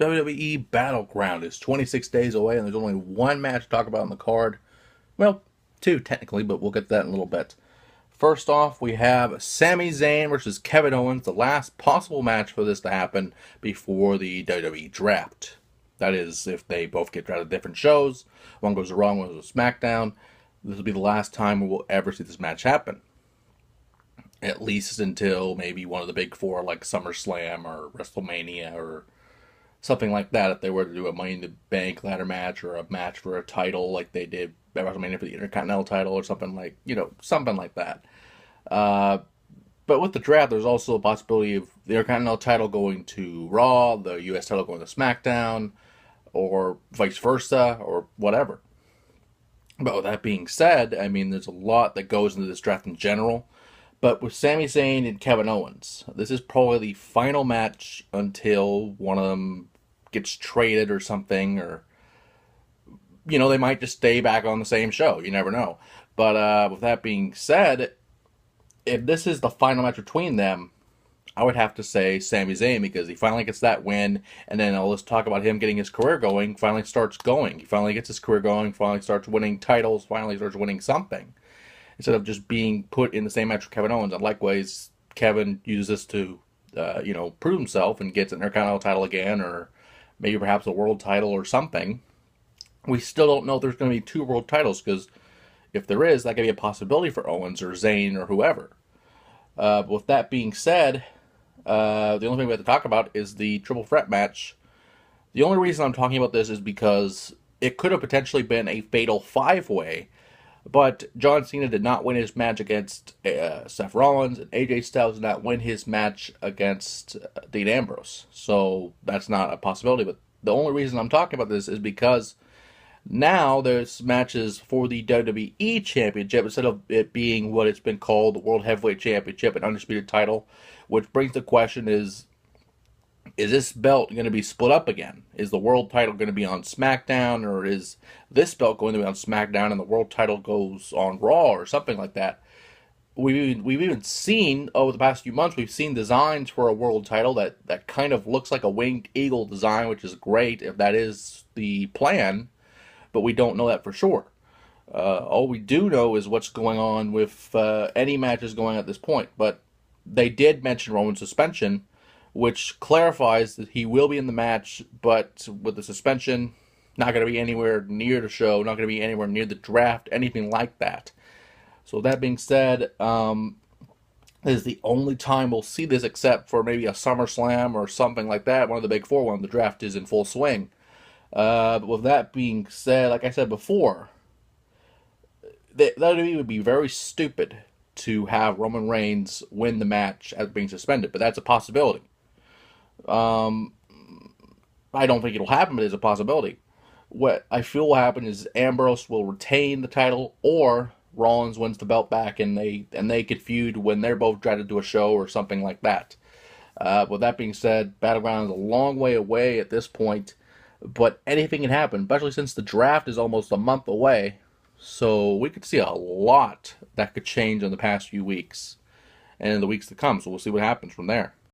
WWE BattleGround is 26 days away, and there's only one match to talk about on the card. Well, two technically, but we'll get to that in a little bit. First off, we have Sami Zayn versus Kevin Owens, the last possible match for this to happen before the WWE draft. That is, if they both get drafted to different shows, one goes to Raw, one goes to SmackDown, this will be the last time we will ever see this match happen. At least until maybe one of the big four, like SummerSlam or WrestleMania or something like that. If they were to do a Money in the Bank ladder match or a match for a title like they did at WrestleMania for the Intercontinental title or something something like that. But with the draft, there's also a possibility of the Intercontinental title going to Raw, the U.S. title going to SmackDown, or vice versa, or whatever. But with that being said, I mean, there's a lot that goes into this draft in general. But with Sami Zayn and Kevin Owens, this is probably the final match until one of them gets traded or something, or, they might just stay back on the same show. You never know. But with that being said, if this is the final match between them, I would have to say Sami Zayn, because he finally gets that win, and then all this talk about him getting his career going finally starts going. He finally gets his career going, finally starts winning titles, finally starts winning something, instead of just being put in the same match with Kevin Owens. And likewise, Kevin uses this to, prove himself and gets an Intercontinental title again, or maybe perhaps a world title or something. We still don't know if there's going to be two world titles, because if there is, that could be a possibility for Owens or Zayn or whoever. But with that being said, the only thing we have to talk about is the triple threat match. The only reason I'm talking about this is because it could have potentially been a fatal five-way, but John Cena did not win his match against Seth Rollins, and AJ Styles did not win his match against Dean Ambrose. So that's not a possibility. But the only reason I'm talking about this is because now there's matches for the WWE Championship instead of it being what it's been called, the World Heavyweight Championship, an undisputed title, which brings the question is this belt going to be split up again? Is the world title going to be on SmackDown, or is this belt going to be on SmackDown and the world title goes on Raw or something like that? We've even seen, over the past few months, we've seen designs for a world title that kind of looks like a winged eagle design, which is great if that is the plan, but we don't know that for sure. All we do know is what's going on with any matches going at this point. But they did mention Roman's suspension, which clarifies that he will be in the match, but with the suspension, not going to be anywhere near the show, not going to be anywhere near the draft, anything like that. So that being said, this is the only time we'll see this, except for maybe a SummerSlam or something like that, one of the big four when the draft is in full swing. But with that being said, like I said before, that would be very stupid to have Roman Reigns win the match as being suspended, but that's a possibility. I don't think it'll happen, but it's a possibility. What I feel will happen is Ambrose will retain the title, or Rollins wins the belt back, and they could feud when they're both drafted to a show or something like that. With that being said, Battleground is a long way away at this point, but anything can happen, especially since the draft is almost a month away. So we could see a lot that could change in the past few weeks and in the weeks to come. So we'll see what happens from there.